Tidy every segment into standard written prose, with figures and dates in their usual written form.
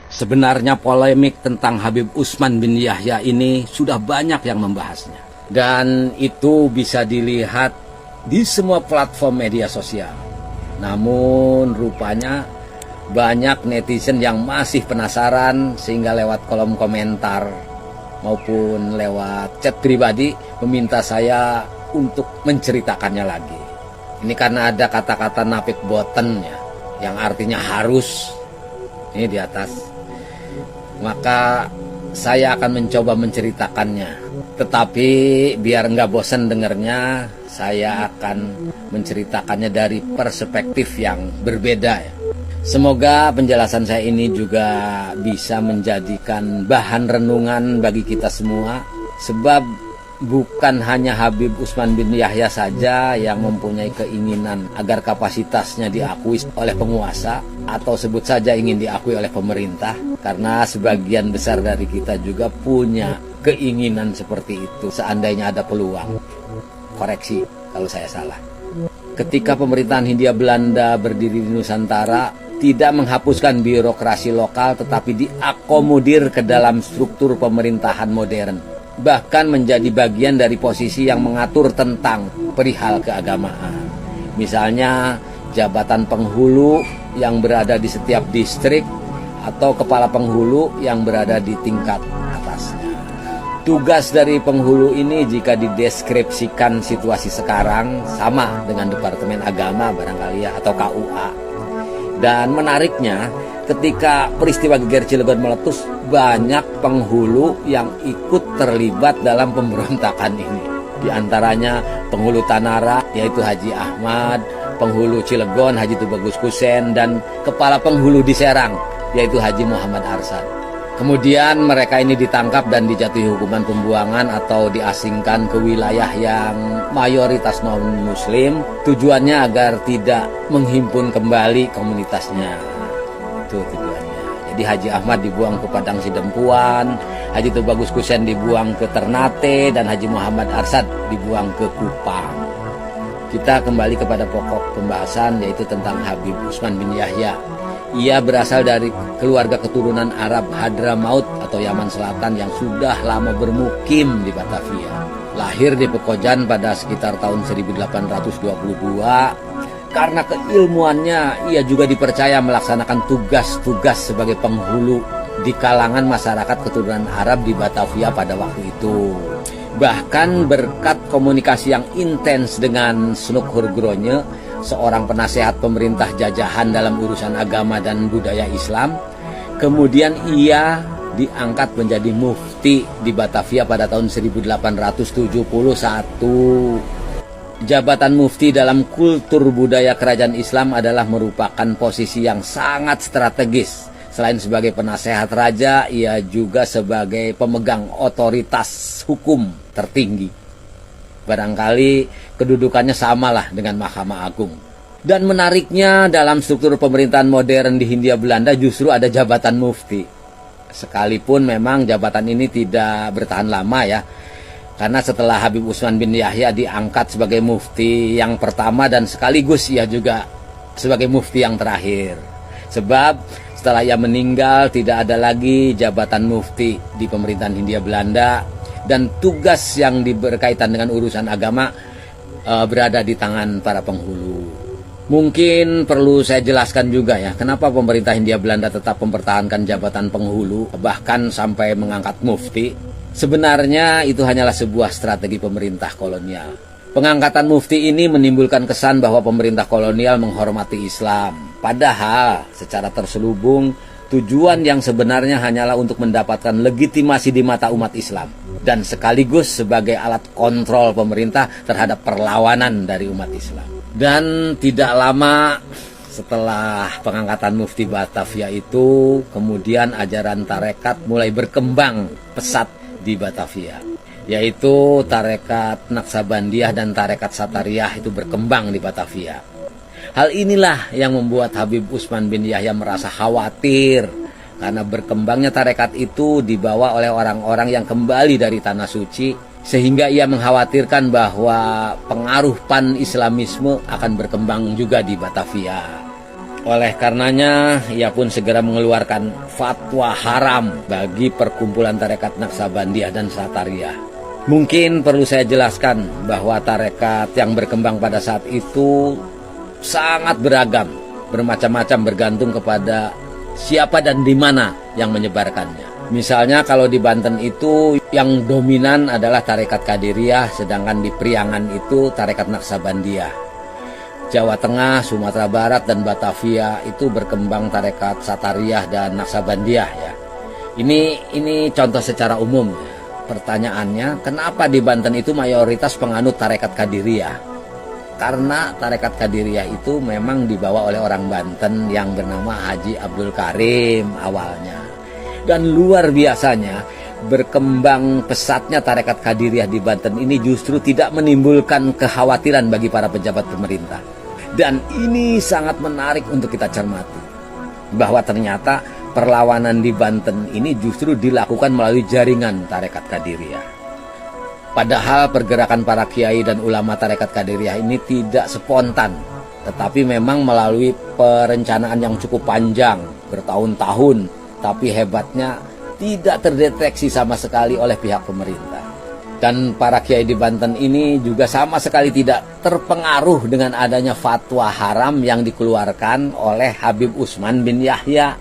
Sebenarnya polemik tentang Habib Utsman bin Yahya ini sudah banyak yang membahasnya. Dan itu bisa dilihat di semua platform media sosial. Namun rupanya banyak netizen yang masih penasaran sehingga lewat kolom komentar maupun lewat chat pribadi meminta saya untuk menceritakannya lagi. Ini karena ada kata-kata napik boten ya, yang artinya harus, ini di atas. Maka saya akan mencoba menceritakannya. Tetapi biar nggak bosan dengernya, saya akan menceritakannya dari perspektif yang berbeda ya. Semoga penjelasan saya ini juga bisa menjadikan bahan renungan bagi kita semua. Sebab bukan hanya Habib Utsman bin Yahya saja yang mempunyai keinginan agar kapasitasnya diakui oleh penguasa atau sebut saja ingin diakui oleh pemerintah, karena sebagian besar dari kita juga punya keinginan seperti itu seandainya ada peluang. Koreksi kalau saya salah. Ketika pemerintahan Hindia Belanda berdiri di Nusantara, tidak menghapuskan birokrasi lokal tetapi diakomodir ke dalam struktur pemerintahan modern. Bahkan menjadi bagian dari posisi yang mengatur tentang perihal keagamaan. Misalnya jabatan penghulu yang berada di setiap distrik atau kepala penghulu yang berada di tingkat atasnya. Tugas dari penghulu ini jika dideskripsikan situasi sekarang sama dengan Departemen Agama barangkali ya, atau KUA. Dan menariknya, ketika peristiwa Geger Cilegon meletus, banyak penghulu yang ikut terlibat dalam pemberontakan ini. Di antaranya penghulu Tanara, yaitu Haji Ahmad, penghulu Cilegon, Haji Tubagus Kusen, dan kepala penghulu di Serang, yaitu Haji Muhammad Arsan. Kemudian mereka ini ditangkap dan dijatuhi hukuman pembuangan atau diasingkan ke wilayah yang mayoritas non-muslim, tujuannya agar tidak menghimpun kembali komunitasnya. Itu tujuannya. Jadi Haji Ahmad dibuang ke Padang Sidempuan, Haji Tubagus Kusen dibuang ke Ternate, dan Haji Muhammad Arsyad dibuang ke Kupang. Kita kembali kepada pokok pembahasan, yaitu tentang Habib Utsman bin Yahya. Ia berasal dari keluarga keturunan Arab Hadramaut atau Yaman Selatan yang sudah lama bermukim di Batavia. Lahir di Pekojan pada sekitar tahun 1822. Karena keilmuannya, ia juga dipercaya melaksanakan tugas-tugas sebagai penghulu di kalangan masyarakat keturunan Arab di Batavia pada waktu itu. Bahkan berkat komunikasi yang intens dengan Snuk Hurgronje, seorang penasehat pemerintah jajahan dalam urusan agama dan budaya Islam, kemudian ia diangkat menjadi mufti di Batavia pada tahun 1871. Jabatan mufti dalam kultur budaya kerajaan Islam adalah merupakan posisi yang sangat strategis. Selain sebagai penasehat raja, ia juga sebagai pemegang otoritas hukum tertinggi. Barangkali kedudukannya samalah dengan Mahkamah Agung. Dan menariknya, dalam struktur pemerintahan modern di Hindia Belanda justru ada jabatan mufti. Sekalipun memang jabatan ini tidak bertahan lama ya. Karena setelah Habib Utsman bin Yahya diangkat sebagai mufti yang pertama dan sekaligus ia juga sebagai mufti yang terakhir. Sebab setelah ia meninggal tidak ada lagi jabatan mufti di pemerintahan Hindia Belanda dan tugas yang berkaitan dengan urusan agama berada di tangan para penghulu. Mungkin perlu saya jelaskan juga ya, kenapa pemerintah Hindia Belanda tetap mempertahankan jabatan penghulu bahkan sampai mengangkat mufti. Sebenarnya itu hanyalah sebuah strategi pemerintah kolonial. Pengangkatan mufti ini menimbulkan kesan bahwa pemerintah kolonial menghormati Islam. Padahal secara terselubung tujuan yang sebenarnya hanyalah untuk mendapatkan legitimasi di mata umat Islam dan sekaligus sebagai alat kontrol pemerintah terhadap perlawanan dari umat Islam. Dan tidak lama setelah pengangkatan mufti Batavia itu, kemudian ajaran tarekat mulai berkembang pesat di Batavia, yaitu tarekat Naksabandiyah dan tarekat Satariyah itu berkembang di Batavia. Hal inilah yang membuat Habib Utsman bin Yahya merasa khawatir karena berkembangnya tarekat itu dibawa oleh orang-orang yang kembali dari Tanah Suci, sehingga ia mengkhawatirkan bahwa pengaruh pan-Islamisme akan berkembang juga di Batavia. Oleh karenanya, ia pun segera mengeluarkan fatwa haram bagi perkumpulan tarekat Naqsabandiyah dan Satariyah. Mungkin perlu saya jelaskan bahwa tarekat yang berkembang pada saat itu sangat beragam, bermacam-macam bergantung kepada siapa dan di mana yang menyebarkannya. Misalnya kalau di Banten itu yang dominan adalah tarekat Qadiriyah, sedangkan di Priangan itu tarekat Naqsabandiyah. Jawa Tengah, Sumatera Barat, dan Batavia itu berkembang tarekat Satariyah dan Naqsabandiyah ya. Ini contoh secara umum ya. Pertanyaannya, kenapa di Banten itu mayoritas penganut tarekat Qadiriyah? Karena tarekat Qadiriyah itu memang dibawa oleh orang Banten yang bernama Haji Abdul Karim awalnya. Dan luar biasanya, berkembang pesatnya tarekat Qadiriyah di Banten ini justru tidak menimbulkan kekhawatiran bagi para pejabat pemerintah. Dan ini sangat menarik untuk kita cermati, bahwa ternyata perlawanan di Banten ini justru dilakukan melalui jaringan tarekat Qadiriyah. Padahal pergerakan para kiai dan ulama tarekat Qadiriyah ini tidak spontan, tetapi memang melalui perencanaan yang cukup panjang, bertahun-tahun, tapi hebatnya tidak terdeteksi sama sekali oleh pihak pemerintah. Dan para kiai di Banten ini juga sama sekali tidak terpengaruh dengan adanya fatwa haram yang dikeluarkan oleh Habib Usman bin Yahya.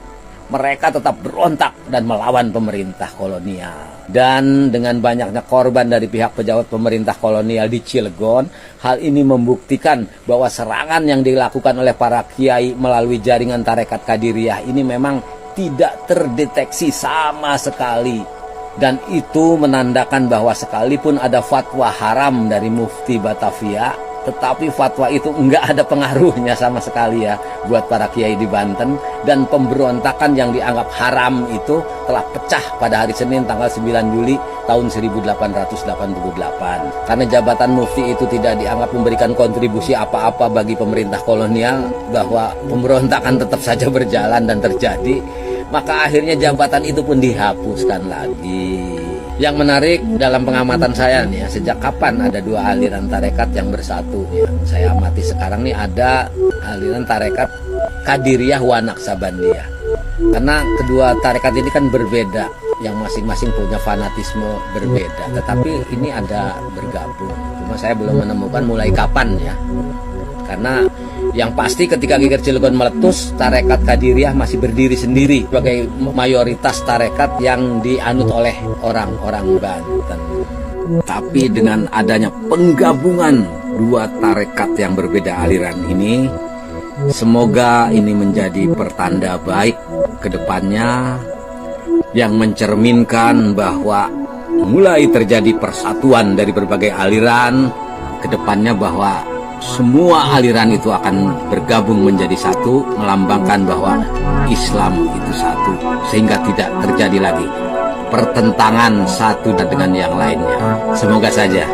Mereka tetap berontak dan melawan pemerintah kolonial. Dan dengan banyaknya korban dari pihak pejabat pemerintah kolonial di Cilegon, hal ini membuktikan bahwa serangan yang dilakukan oleh para kiai melalui jaringan tarekat Qadiriyah ini memang tidak terdeteksi sama sekali. Dan itu menandakan bahwa sekalipun ada fatwa haram dari Mufti Batavia, tetapi fatwa itu enggak ada pengaruhnya sama sekali ya buat para kiai di Banten. Dan pemberontakan yang dianggap haram itu telah pecah pada hari Senin tanggal 9 Juli tahun 1888. Karena jabatan Mufti itu tidak dianggap memberikan kontribusi apa-apa bagi pemerintah kolonial, bahwa pemberontakan tetap saja berjalan dan terjadi, maka akhirnya jabatan itu pun dihapuskan lagi. Yang menarik dalam pengamatan saya nih ya, sejak kapan ada dua aliran tarekat yang bersatu ya? Saya amati sekarang nih ada aliran tarekat Qadiriyah wa Naqsabandiyah. Karena kedua tarekat ini kan berbeda, yang masing-masing punya fanatisme berbeda, tetapi ini ada bergabung. Cuma saya belum menemukan mulai kapan ya. Karena yang pasti ketika Geger Cilegon meletus, tarekat Qadiriyah masih berdiri sendiri sebagai mayoritas tarekat yang dianut oleh orang-orang Banten. Tapi dengan adanya penggabungan dua tarekat yang berbeda aliran ini, semoga ini menjadi pertanda baik ke depannya yang mencerminkan bahwa mulai terjadi persatuan dari berbagai aliran ke depannya, bahwa semua aliran itu akan bergabung menjadi satu, melambangkan bahwa Islam itu satu, sehingga tidak terjadi lagi pertentangan satu dengan yang lainnya. Semoga saja.